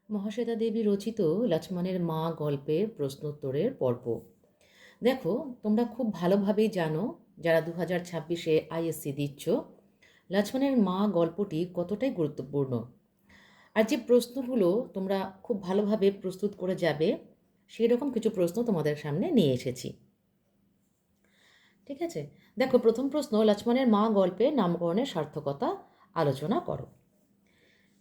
মহাশ্বেতা দেবী রচিত লক্ষ্মণের মা গল্পের প্রশ্নোত্তরের পর্ব। দেখো, তোমরা খুব ভালোভাবেই জানো, যারা 2026-এ আইএসসি দিচ্ছ, লক্ষ্মণের মা গল্পটি কতটাই গুরুত্বপূর্ণ। আর যে প্রশ্নগুলো তোমরা খুব ভালোভাবে প্রস্তুত করে যাবে, সেই রকম কিছু প্রশ্ন তোমাদের সামনে নিয়ে এসেছি। ঠিক আছে? দেখো, প্রথম প্রশ্ন, লক্ষ্মণের মা গল্পের নামকরণের সার্থকতা আলোচনা করো।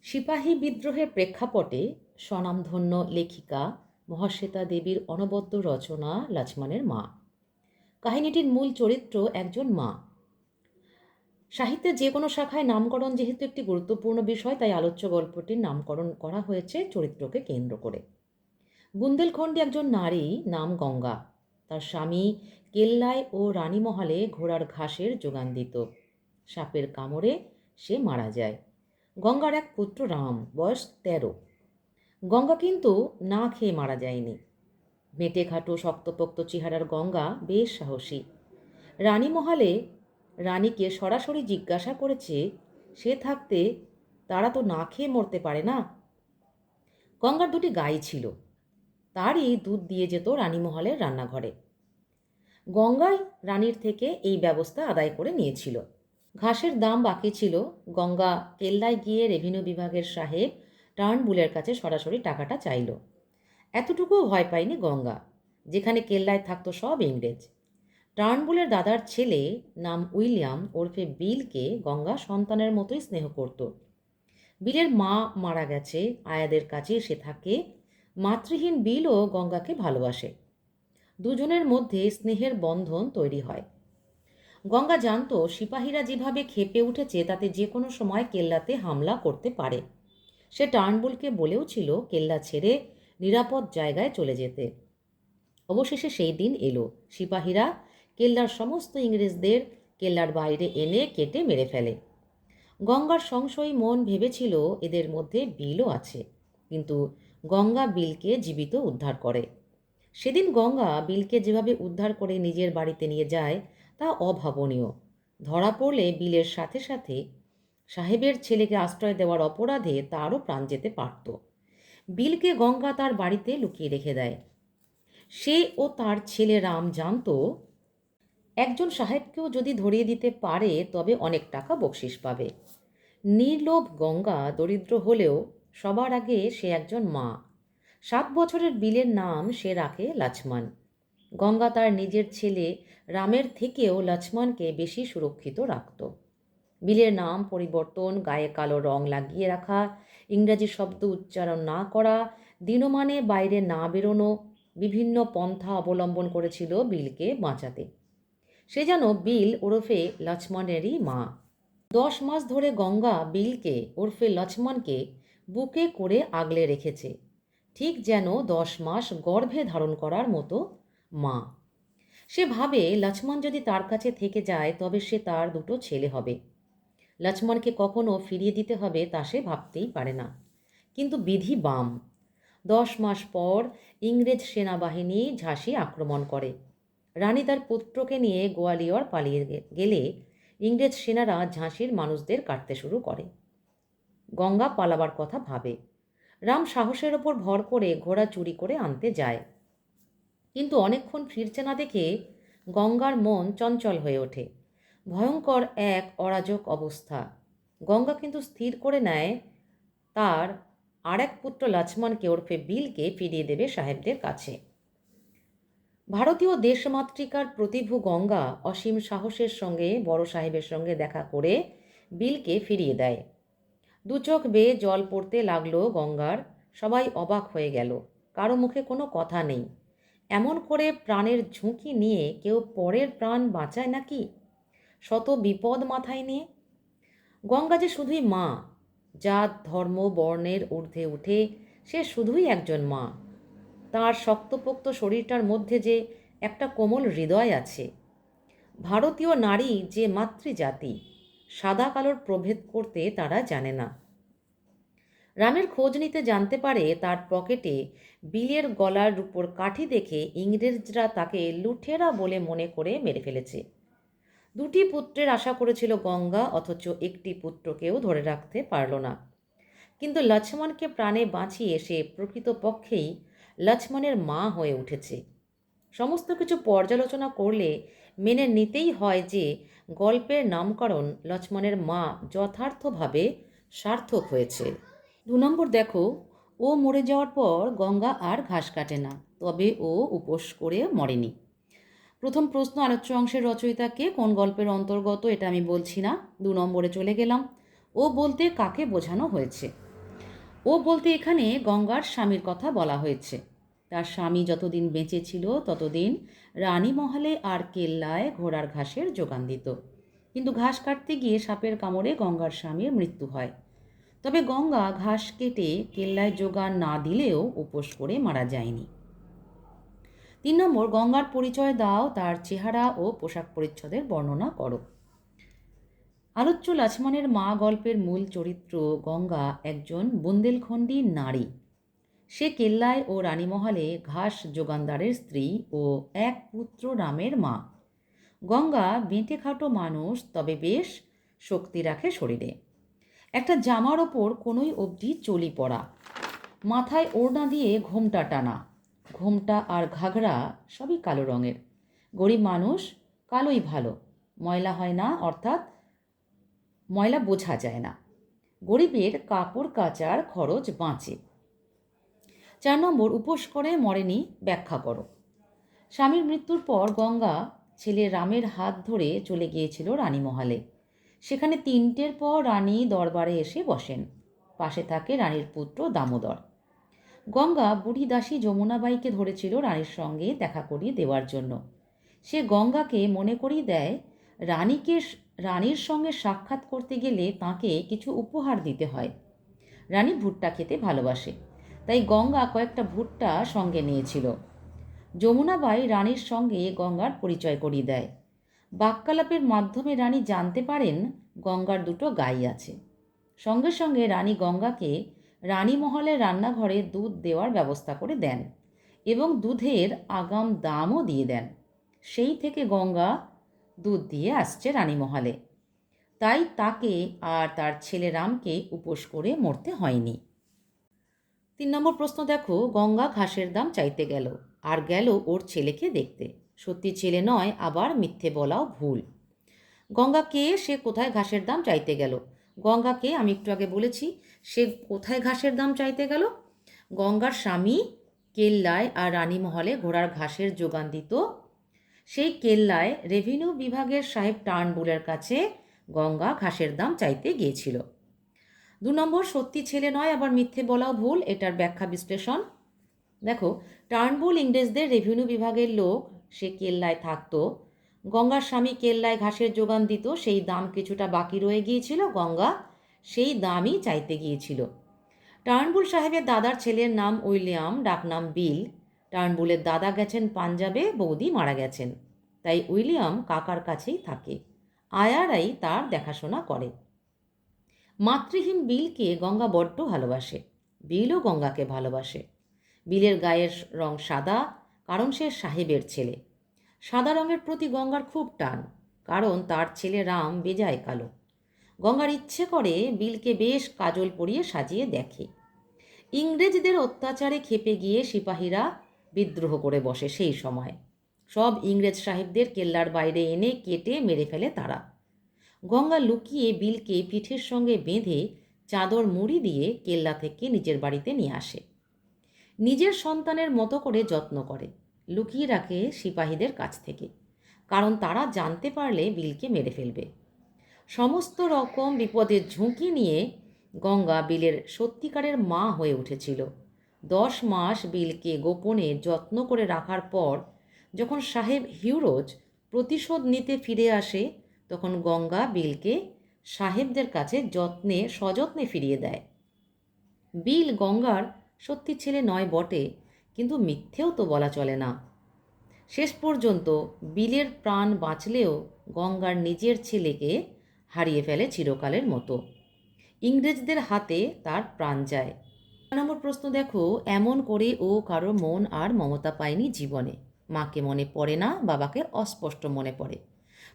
সিপাহী বিদ্রোহের প্রেক্ষাপটে স্বনামধন্য লেখিকা মহাশ্বেতা দেবীর অনবদ্য রচনা লক্ষ্মণের মা। কাহিনীটির মূল চরিত্র একজন মা। সাহিত্যের যে কোনো শাখায় নামকরণ যেহেতু একটি গুরুত্বপূর্ণ বিষয়, তাই আলোচ্য গল্পটির নামকরণ করা হয়েছে চরিত্রকে কেন্দ্র করে। বুন্দেলখণ্ডে একজন নারী নাম গঙ্গা। তার স্বামী কেল্লায় ও রানীমহলে ঘোড়ার ঘাসের যোগান দিত। সাপের কামড়ে সে মারা যায়। গঙ্গার এক পুত্র রাম, বয়স 13। গঙ্গা কিন্তু না খেয়ে মারা যায়নি। মেটেখাটো শক্তপোক্ত চেহারার গঙ্গা বেশ সাহসী। রানীমহলে রানীকে সরাসরি জিজ্ঞাসা করেছে, সে থাকতে তারা তো না খেয়ে মরতে পারে না। গঙ্গার দুটি গাই ছিল, তারই দুধ দিয়ে যেত রানীমহলের রান্নাঘরে। গঙ্গাই রানীর থেকে এই ব্যবস্থা আদায় করে নিয়েছিল। ঘাসের দাম বাকি ছিল। গঙ্গা কেল্লায় গিয়ে রেভিনিউ বিভাগের সাহেব টার্নবুলের কাছে সরাসরি টাকাটা চাইল। এতটুকুও ভয় পায়নি গঙ্গা, যেখানে কেল্লায় থাকতো সব ইংরেজ। টার্নবুলের দাদার ছেলে নাম উইলিয়াম ওরফে বিলকে গঙ্গা সন্তানের মতোই স্নেহ করত। বিলের মা মারা গেছে, আয়াদের কাছে সে থাকে। মাতৃহীন বিলও গঙ্গাকে ভালোবাসে। দুজনের মধ্যে স্নেহের বন্ধন তৈরি হয়। গঙ্গা জানত সিপাহীরা যেভাবে ক্ষেপে উঠেছে তাতে যে কোনো সময় কেল্লাতে হামলা করতে পারে। সে টার্নবুলকে বলেও ছিল কেল্লা ছেড়ে নিরাপদ জায়গায় চলে যেতে। অবশেষে সেই দিন এলো। সিপাহীরা কেল্লার সমস্ত ইংরেজদের কেল্লার বাইরে এনে কেটে মেরে ফেলে। গঙ্গার সংশয়ী মন ভেবেছিল এদের মধ্যে বিলও আছে, কিন্তু গঙ্গা বিলকে জীবিত উদ্ধার করে। সেদিন গঙ্গা বিলকে যেভাবে উদ্ধার করে নিজের বাড়িতে নিয়ে যায় তা অভাবনীয়। ধরা পড়লে বিলের সাথে সাথে সাহেবের ছেলেকে আশ্রয় দেওয়ার অপরাধে তারও প্রাণ যেতে পারত। বিলকে গঙ্গা তার বাড়িতে লুকিয়ে রেখে দেয়। সে ও তার ছেলে রাম জানত, একজন সাহেবকেও যদি ধরিয়ে দিতে পারে তবে অনেক টাকা বকশিস পাবে। নির্লোভ গঙ্গা দরিদ্র হলেও সবার আগে সে একজন মা। 7 বছরের বিলের নাম সে রাখে লক্ষ্মণ। গঙ্গা তার নিজের ছেলে রামের থেকেও লক্ষ্মণকে বেশি সুরক্ষিত রাখত। বিলের নাম পরিবর্তন, গায়ে কালো রং লাগিয়ে রাখা, ইংরাজি শব্দ উচ্চারণ না করা, দিনমানে বাইরে না বেরোনো, বিভিন্ন পন্থা অবলম্বন করেছিল বিলকে বাঁচাতে। সে যেন বিল ওরফে লক্ষ্মণেরই মা। 10 মাস ধরে গঙ্গা বিলকে ওরফে লক্ষ্মণকে বুকে করে আগলে রেখেছে, ঠিক যেন 10 মাস গর্ভে ধারণ করার মতো মা। সে ভাবে লক্ষ্মণ যদি তার কাছে থেকে যায় তবে সে তার দুটো ছেলে হবে। লক্ষ্মণকে কখনো ফিরিয়ে দিতে হবে তা সে ভাবতেই পারে না। কিন্তু বিধি বাম। 10 মাস পর ইংরেজ সেনাবাহিনী ঝাঁসি আক্রমণ করে। রানী তার পুত্রকে নিয়ে গোয়ালিয়র পালিয়ে গেলে ইংরেজ সেনারা ঝাঁসির মানুষদের কাটতে শুরু করে। গঙ্গা পালাবার কথা ভাবে। রাম সাহসের ওপর ভর করে ঘোড়া চুরি করে আনতে যায়, কিন্তু অনেকক্ষণ ফিরছে না দেখে গঙ্গার মন চঞ্চল হয়ে ওঠে। ভয়ঙ্কর এক অরাজক অবস্থা। গঙ্গা কিন্তু স্থির করে নেয় তার আর এক পুত্র লক্ষ্মণকে ওরফে বিলকে ফিরিয়ে দেবে সাহেবদের কাছে। ভারতীয় দেশমাতৃকার প্রতিভু গঙ্গা অসীম সাহসের সঙ্গে বড় সাহেবের সঙ্গে দেখা করে বিলকে ফিরিয়ে দেয়। দু চোখ বেয়ে জল পড়তে লাগলো গঙ্গার। সবাই অবাক হয়ে গেল। কারো মুখে কোনো কথা নেই। এমন করে প্রাণের ঝুঁকি নিয়ে কেউ পরের প্রাণ বাঁচায় নাকি, শত বিপদ মাথায় নিয়ে? গঙ্গা যে শুধুই মা, জাত ধর্ম বর্ণের ঊর্ধ্বে উঠে সে শুধুই একজন মা। তার শক্তপোক্ত শরীরটার মধ্যে যে একটা কোমল হৃদয় আছে। ভারতীয় নারী যে মাতৃজাতি, সাদা কালোর প্রভেদ করতে তারা জানে না। রামের খোঁজ নিতে জানতে পারে তার পকেটে বিলের গলার উপর কাঠি দেখে ইংরেজরা তাকে লুঠেরা বলে মনে করে মেরে ফেলেছে। দুটি পুত্রের আশা করেছিল গঙ্গা, অথচ একটি পুত্রকেও ধরে রাখতে পারল না। কিন্তু লক্ষ্মণকে প্রাণে বাঁচিয়ে সে প্রকৃতপক্ষেই লক্ষ্মণের মা হয়ে উঠেছে। সমস্ত কিছু পর্যালোচনা করলে মেনে নিতেই হয় যে গল্পের নামকরণ লক্ষ্মণের মা যথার্থভাবে সার্থক হয়েছে। 2 নম্বর দেখো, ও মরে যাওয়ার পর গঙ্গা আর ঘাস কাটে না, তবে ও উপোস করে মরেনি। প্রথম প্রশ্ন, আলোচ্য অংশের রচয়িতাকে, কোন গল্পের অন্তর্গত এটা আমি বলছি না। 2 নম্বরে চলে গেলাম। ও বলতে কাকে বোঝানো হয়েছে? ও বলতে এখানে গঙ্গার স্বামীর কথা বলা হয়েছে। তার স্বামী যতদিন বেঁচে ছিল ততদিন রানীমহলে আর কেল্লায় ঘোড়ার ঘাসের যোগান দিত। কিন্তু ঘাস কাটতে গিয়ে সাপের কামড়ে গঙ্গার স্বামীর মৃত্যু হয়। তবে গঙ্গা ঘাস কেটে কেল্লায় যোগান না দিলেও উপোস করে মারা যায়নি। 3 নম্বর, গঙ্গার পরিচয় দাও, তার চেহারা ও পোশাক পরিচ্ছদের বর্ণনা করো। আলোচ্য লক্ষ্মণের মা গল্পের মূল চরিত্র গঙ্গা একজন বুন্দেলখণ্ডী নারী। সে কেল্লায় ও রানীমহলে ঘাস যোগানদারের স্ত্রী ও এক পুত্র রামের মা। গঙ্গা বেঁটেখাটো মানুষ, তবে বেশ শক্তি রাখে শরীরে। একটা জামার ওপর কোনোই অবধি চলি পরা, মাথায় ওড়না দিয়ে ঘোমটা টানা। ঘোমটা আর ঘাগরা সবই কালো রঙের। গরিব মানুষ, কালোই ভালো, ময়লা হয় না, অর্থাৎ ময়লা বোঝা যায় না। গরিবের কাপড় কাচার খরচ বাঁচে। 4 নম্বর, উপোস করে মরেনি, ব্যাখ্যা করো। স্বামীর মৃত্যুর পর গঙ্গা ছেলে রামের হাত ধরে চলে গিয়েছিল রানীমহলে। সেখানে 3টের পর রানী দরবারে এসে বসেন। পাশে থাকে রানীর পুত্র দামোদর। গঙ্গা বুড়ি দাসী যমুনাবাইকে ধরেছিল রানীর সঙ্গে দেখা করিয়ে দেওয়ার জন্য। সে গঙ্গাকে মনে করিয়ে দেয় রানীর সঙ্গে সাক্ষাৎ করতে গেলে তাকে কিছু উপহার দিতে হয়। রানী ভুট্টা খেতে ভালোবাসে, তাই গঙ্গা কয়েকটা ভুট্টা সঙ্গে নিয়েছিল। যমুনাবাই রানীর সঙ্গে গঙ্গার পরিচয় করিয়ে দেয়। বাক্যালাপের মাধ্যমে রানী জানতে পারেন গঙ্গার 2টো গাই আছে। সঙ্গে সঙ্গে রানী গঙ্গাকে রানীমহলের রান্নাঘরে দুধ দেওয়ার ব্যবস্থা করে দেন এবং দুধের আগাম দামও দিয়ে দেন। সেই থেকে গঙ্গা দুধ দিয়ে আসছে রানীমহলে, তাই তাকে আর তার ছেলে রামকে উপোস করে মরতে হয়নি। 3 নম্বর প্রশ্ন দেখো, গঙ্গা ঘাসের দাম চাইতে গেল, আর গেল ওর ছেলেকে দেখতে। সত্যি ছেলে নয়, আবার মিথ্যে বলাও ভুল। গঙ্গা কে, সে কোথায় ঘাসের দাম চাইতে গেল? গঙ্গাকে আমি একটু আগে বলেছি, সে কোথায় ঘাসের দাম চাইতে গেল? গঙ্গার স্বামী কেল্লায় আর রানীমহলে ঘোড়ার ঘাসের যোগান দিত। সেই কেল্লায় রেভিনিউ বিভাগের সাহেব টার্নবুলের কাছে গঙ্গা ঘাসের দাম চাইতে গিয়েছিল। 2 নম্বর, সত্যি ছেলে নয়, আবার মিথ্যে বলাও ভুল, এটার ব্যাখ্যা বিশ্লেষণ দেখো। টার্নবুল ইংরেজদের রেভিনিউ বিভাগের লোক, সে কেল্লায় থাকতো। গঙ্গার স্বামী কেল্লায় ঘাসের যোগান দিত, সেই দাম কিছুটা বাকি রয়ে গিয়েছিল, গঙ্গা সেই দামই চাইতে গিয়েছিল। টার্নবুল সাহেবের দাদার ছেলের নাম উইলিয়াম, ডাকনাম বিল। টার্নবুলের দাদা গেছেন পাঞ্জাবে, বৌদি মারা গেছেন, তাই উইলিয়াম কাকার কাছেই থাকে। আয়ারাই তার দেখাশোনা করে। মাতৃহীন বিলকে গঙ্গা বড্ড ভালোবাসে, বিলও গঙ্গাকে ভালোবাসে। বিলের গায়ের রং সাদা, কারণ সে সাহেবের ছেলে। সাদা রঙের প্রতি গঙ্গার খুব টান, কারণ তার ছেলে রাম বেজায় কালো। গঙ্গার ইচ্ছে করে বিলকে বেশ কাজল পরিয়ে সাজিয়ে দেখে। ইংরেজদের অত্যাচারে খেপে গিয়ে সিপাহীরা বিদ্রোহ করে বসে। সেই সময় সব ইংরেজ সাহেবদের কেল্লার বাইরে এনে কেটে মেরে ফেলে তারা। গঙ্গা লুকিয়ে বিলকে পিঠের সঙ্গে বেঁধে চাদর মুড়ি দিয়ে কেল্লা থেকে নিজের বাড়িতে নিয়ে আসে। নিজের সন্তানের মতো করে যত্ন করে, লুকিয়ে রাখে সিপাহীদের কাছ থেকে, কারণ তারা জানতে পারলে বিলকে মেরে ফেলবে। সমস্ত রকম বিপদের ঝুঁকি নিয়ে গঙ্গা বিলের সত্যিকারের মা হয়ে উঠেছিল। 10 মাস বিলকে গোপনে যত্ন করে রাখার পর যখন সাহেব হিউরোজ প্রতিশোধ নিতে ফিরে আসে, তখন গঙ্গা বিলকে সাহেবদের কাছে সযত্নে ফিরিয়ে দেয়। বিল গঙ্গার সত্যি ছেলে নয় বটে, কিন্তু মিথ্যেও তো বলা চলে না। শেষ পর্যন্ত বিলের প্রাণ বাঁচলেও গঙ্গার নিজের ছেলেকে হারিয়ে ফেলে চিরকালের মতো। ইংরেজদের হাতে তার প্রাণ যায়। 4 নম্বর প্রশ্ন দেখো, এমন করে ও কারো মন আর মমতা পায়নি জীবনে। মাকে মনে পড়ে না, বাবাকে অস্পষ্ট মনে পড়ে।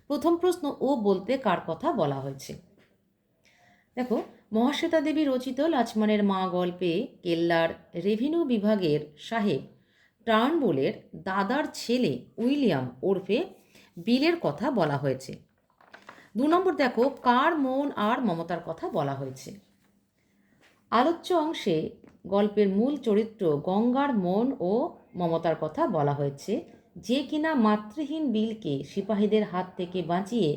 প্রথম প্রশ্ন, ও বলতে কার কথা বলা হয়েছে? দেখো, মহাশ্বেতা দেবী রচিত লাছমানের মা গল্পে কেল্লার রেভিনিউ বিভাগের সাহেব টার্নবুলের দাদার ছেলে উইলিয়াম ওরফে বিলের কথা বলা হয়েছে। 2 নম্বর দেখো, কার মন আর মমতার কথা বলা হয়েছে। আলোচ্য অংশে গল্পের মূল চরিত্র গঙ্গার মন ও মমতার কথা বলা হয়েছে, যে কিনা মাতৃহীন বিলকে সিপাহীদের হাত থেকে বাঁচিয়ে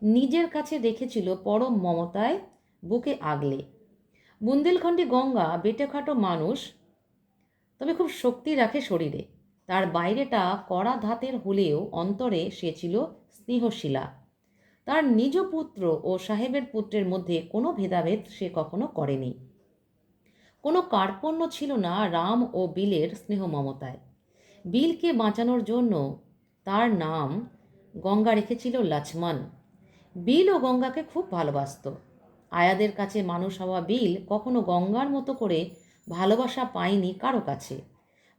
নিজের কাছে রেখেছিল পরম মমতায় বুকে আগলে। বুন্দেলখণ্ডী গঙ্গা বেটেখাটো মানুষ, তবে খুব শক্তি রাখে শরীরে। তার বাইরেটা কড়া ধাতের হলেও অন্তরে সে ছিল স্নেহশীলা। তার নিজ পুত্র ও সাহেবের পুত্রের মধ্যে কোনো ভেদাভেদ সে কখনো করেনি। কোনো কার্পণ্য ছিল না রাম ও বিলের স্নেহ মমতায়। বিলকে বাঁচানোর জন্য তার নাম গঙ্গা রেখেছিল লক্ষ্মণ। বিল ও গঙ্গাকে খুব ভালোবাসত। আয়াদের কাছে মানুষ হওয়া বিল কখনো গঙ্গার মতো করে ভালোবাসা পায়নি কারো কাছে।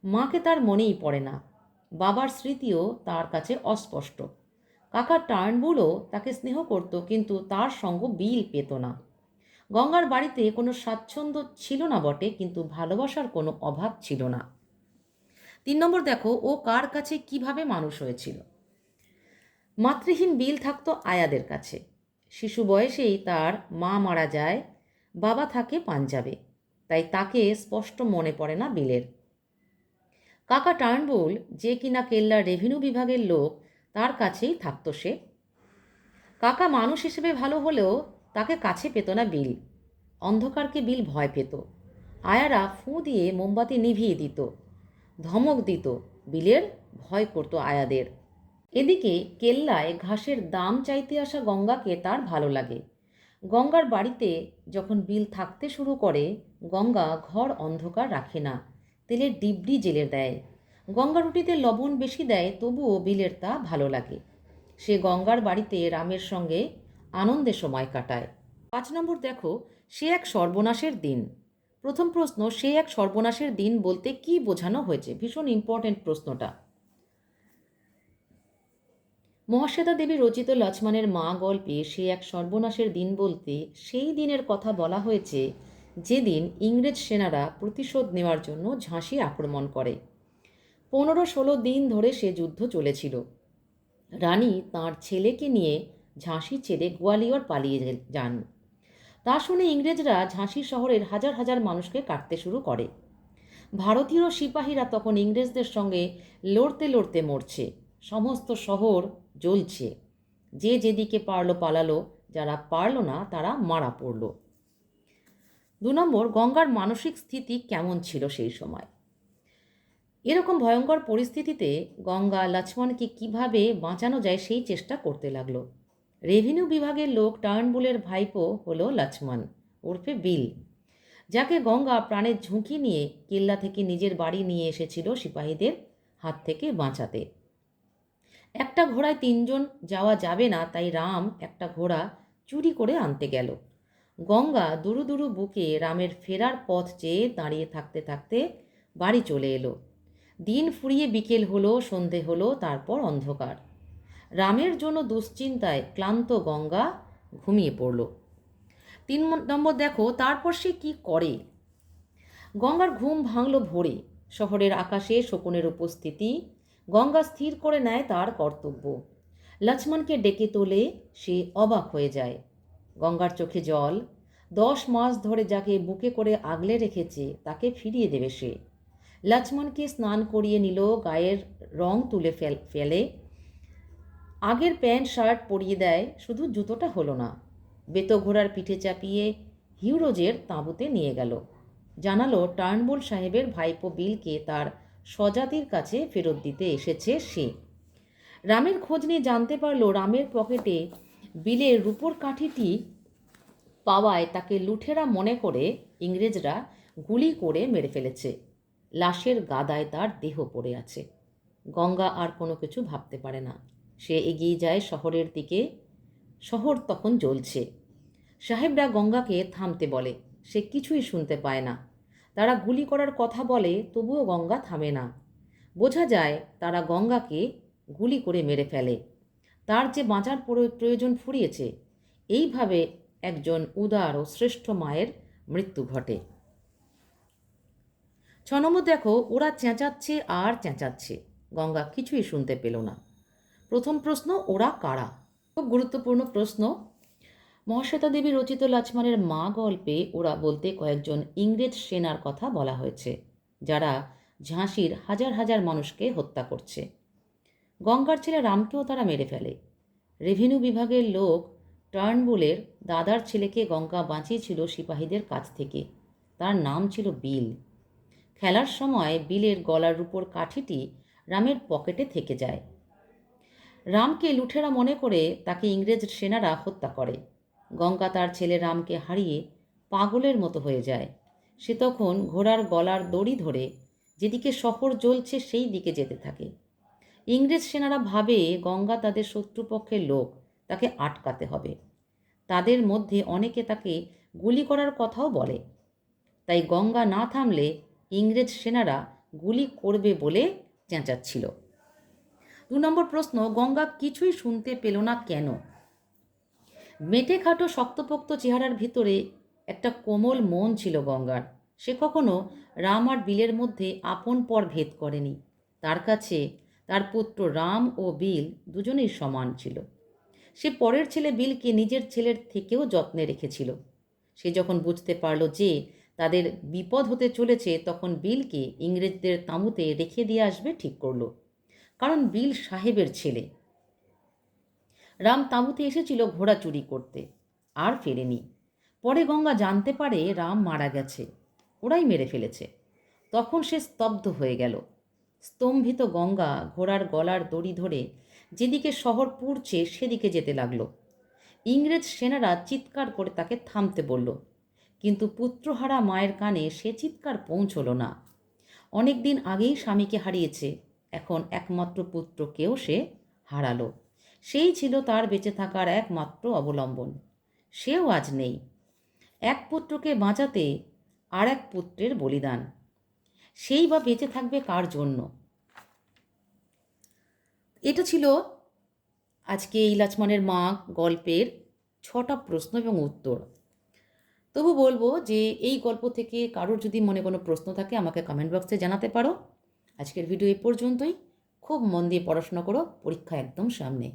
মাকে তার মনেই পড়ে না, বাবার স্মৃতিও তার কাছে অস্পষ্ট। কাকা টার্নবুলও তাকে স্নেহ করত, কিন্তু তার সঙ্গ বিল পেত না। গঙ্গার বাড়িতে কোনো স্বাচ্ছন্দ্য ছিল না বটে, কিন্তু ভালোবাসার কোনো অভাব ছিল না। 3 নম্বর দেখো, ও কার কাছে কিভাবে মানুষ হয়েছিল। মাতৃহীন বিল থাকতো আয়াদের কাছে। শিশু বয়সেই তার মা মারা যায়, বাবা থাকে পাঞ্জাবে, তাই তাকে স্পষ্ট মনে পড়ে না বিলের। কাকা টার্নবুল, যে কিনা কেল্লার রেভিনিউ বিভাগের লোক, তার কাছেই থাকতো সে। কাকা মানুষ হিসেবে ভালো হলেও তাকে কাছে পেত না বিল। অন্ধকারকে বিল ভয় পেত। আয়ারা ফুঁ দিয়ে মোমবাতি নিভিয়ে দিত, ধমক দিত। বিলের ভয় করত আয়াদের। এদিকে কেল্লায় ঘাসের দাম চাইতে আসা গঙ্গাকে তার ভালো লাগে। গঙ্গার বাড়িতে যখন বিল থাকতে শুরু করে, গঙ্গা ঘর অন্ধকার রাখে না, তেলের ডিবরি জেলে দেয়। গঙ্গা রুটিতে লবণ বেশি দেয়, তবুও বিলের তা ভালো লাগে। সে গঙ্গার বাড়িতে রামের সঙ্গে আনন্দে সময় কাটায়। 5 নম্বর দেখো, সে এক সর্বনাশের দিন। প্রথম প্রশ্ন, সে এক সর্বনাশের দিন বলতে কি বোঝানো হয়েছে? ভীষণ ইম্পর্টেন্ট প্রশ্নটা। মহাশ্বেতা দেবী রচিত লক্ষ্মণের মা গল্পে সে এক সর্বনাশের দিন বলতে সেই দিনের কথা বলা হয়েছে যেদিন ইংরেজ সেনারা প্রতিশোধ নেওয়ার জন্য ঝাঁসি আক্রমণ করে। 15-16 দিন ধরে সে যুদ্ধ চলেছিল। রানী তাঁর ছেলেকে নিয়ে ঝাঁসি ছেড়ে গোয়ালিয়র পালিয়ে যান। তা শুনে ইংরেজরা ঝাঁসি শহরের হাজার হাজার মানুষকে কাটতে শুরু করে। ভারতীয় সিপাহীরা তখন ইংরেজদের সঙ্গে লড়তে লড়তে মরছে। সমস্ত শহর জ্বলছে। যে যেদিকে পারলো পালালো, যারা পারল না তারা মারা পড়ল। 2 নম্বর, গঙ্গার মানসিক স্থিতি কেমন ছিল সেই সময়। এরকম ভয়ঙ্কর পরিস্থিতিতে গঙ্গা লক্ষ্মণকে কিভাবে বাঁচানো যায় সেই চেষ্টা করতে লাগলো। রেভিনিউ বিভাগের লোক টার্নবুলের ভাইপো হলো লক্ষ্মণ ওরফে বিল, যাকে গঙ্গা প্রাণের ঝুঁকি নিয়ে কেল্লা থেকে নিজের বাড়ি নিয়ে এসেছিল সিপাহীদের হাত থেকে বাঁচাতে। একটা ঘোড়ায় 3 জন যাওয়া যাবে না, তাই রাম একটা ঘোড়া চুরি করে আনতে গেল। গঙ্গা দুরু দুরু বুকে রামের ফেরার পথ চেয়ে দাঁড়িয়ে থাকতে থাকতে বাড়ি চলে এলো। দিন ফুরিয়ে বিকেল হলো, সন্ধে হলো, তারপর অন্ধকার। রামের জন্য দুশ্চিন্তায় ক্লান্ত গঙ্গা ঘুমিয়ে পড়ল। 3 নম্বর দেখো, তারপর সে কি করে। গঙ্গার ঘুম ভাঙল ভোরে। শহরের আকাশে শকুনের উপস্থিতি। গঙ্গা স্থির করে নেয় তার কর্তব্য। লক্ষ্মণকে ডেকে তোলে। সে অবাক হয়ে যায়। গঙ্গার চোখে জল। 10 মাস ধরে যাকে বুকে করে আগলে রেখেছে তাকে ফিরিয়ে দেবে সে। লক্ষ্মণকে স্নান করিয়ে নিল, গায়ের রং তুলে ফেলে, আগের প্যান্ট শার্ট পরিয়ে দেয়, শুধু জুতোটা হলো না। বেতো ঘোড়ার পিঠে চাপিয়ে হিউরোজের তাঁবুতে নিয়ে গেল। জানালো টার্নবুল সাহেবের ভাইপো বিলকে তার স্বজাতির কাছে ফেরত দিতে এসেছে সে। রামের খোঁজ নিয়ে জানতে পারলো রামের পকেটে বিলের রূপোর কাঠিটি পাওয়ায় তাকে লুঠেরা মনে করে ইংরেজরা গুলি করে মেরে ফেলেছে। লাশের গাদায় তার দেহ পড়ে আছে। গঙ্গা আর কোনো কিছু ভাবতে পারে না। সে এগিয়ে যায় শহরের দিকে। শহর তখন জ্বলছে। সাহেবরা গঙ্গাকে থামতে বলে, সে কিছুই শুনতে পায় না। তারা গুলি করার কথা বলে, তবুও গঙ্গা থামে না। বোঝা যায় তারা গঙ্গাকে গুলি করে মেরে ফেলে। তার যে বাঁচার প্রয়োজন ফুরিয়েছে। এইভাবে একজন উদার ও শ্রেষ্ঠ মায়ের মৃত্যু ঘটে। 6 নম্বর দেখো, ওরা চেঁচাচ্ছে আর চেঁচাচ্ছে, গঙ্গা কিছুই শুনতে পেল না। প্রথম প্রশ্ন, ওরা কারা? খুব গুরুত্বপূর্ণ প্রশ্ন। মহাশ্বেতা দেবী রচিত লাছমানের মা গল্পে ওরা বলতে কয়েকজন ইংরেজ সেনার কথা বলা হয়েছে, যারা ঝাঁসির হাজার হাজার মানুষকে হত্যা করছে। গঙ্গার ছেলে রামকেও তারা মেরে ফেলে। রেভিনিউ বিভাগের লোক টার্নবুলের দাদার ছেলেকে গঙ্গা বাঁচিয়েছিল সিপাহীদের কাছ থেকে। তার নাম ছিল বিল। খেলার সময় বিলের গলার উপর কাঠিটি রামের পকেটে থেকে যায়। রামকে লুঠেরা মনে করে তাকে ইংরেজ সেনারা হত্যা করে। গঙ্গা তার ছেলে রামকে হারিয়ে পাগলের মতো হয়ে যায়। সে তখন ঘোড়ার গলার দড়ি ধরে যেদিকে শহর জ্বলছে সেই দিকে যেতে থাকে। ইংরেজ সেনারা ভাবে গঙ্গা তাদের শত্রুপক্ষের লোক, তাকে আটকাতে হবে। তাদের মধ্যে অনেকে তাকে গুলি করার কথাও বলে। তাই গঙ্গা না থামলে ইংরেজ সেনারা গুলি করবে বলে চেঁচাচ্ছিল। 2 নম্বর প্রশ্ন, গঙ্গা কিছুই শুনতে পেল না কেন? মেটে খাটো শক্তপোক্ত চেহারার ভিতরে একটা কোমল মন ছিল গঙ্গার। সে কখনো রাম আর বিলের মধ্যে আপন পর ভেদ করেনি। তার কাছে তার পুত্র রাম ও বিল দুজনেই সমান ছিল। সে পরের ছেলে বিলকে নিজের ছেলের থেকেও যত্নে রেখেছিল। সে যখন বুঝতে পারল যে তাদের বিপদ হতে চলেছে, তখন বিলকে ইংরেজদের তাঁবুতে রেখে দিয়ে আসবে ঠিক করলো। কারণ বিল সাহেবের ছেলে। রাম তাঁবুতে এসেছিল ঘোড়া চুরি করতে, আর ফেরেনি। পরে গঙ্গা জানতে পারে রাম মারা গেছে, ওরাই মেরে ফেলেছে। তখন সে স্তব্ধ হয়ে গেল। স্তম্ভিত গঙ্গা ঘোড়ার গলার দড়ি ধরে যেদিকে শহর পুড়ছে সেদিকে যেতে লাগলো। ইংরেজ সেনারা চিৎকার করে তাকে থামতে বলল, কিন্তু পুত্রহারা মায়ের কানে সে চিৎকার পৌঁছল না। অনেক দিন আগেই স্বামীকে হারিয়েছে, এখন একমাত্র পুত্রকেও সে হারালো। সেই ছিল তার বেঁচে থাকার একমাত্র অবলম্বন। সেও আজ নেই। এক পুত্রকে বাঁচাতে আর এক পুত্রের বলিদান, সেই বা বেঁচে থাকবে কার জন্য? এটা ছিল আজকে এই লাছমানের মা গল্পের 6টা প্রশ্ন এবং উত্তর। তবু বলবো যে এই গল্প থেকে কারোর যদি মনে কোনো প্রশ্ন থাকে আমাকে কমেন্ট বক্সে জানাতে পারো। আজকের ভিডিও এই পর্যন্তই। খুব মন দিয়ে পড়াশোনা করো, পরীক্ষা একদম সামনে।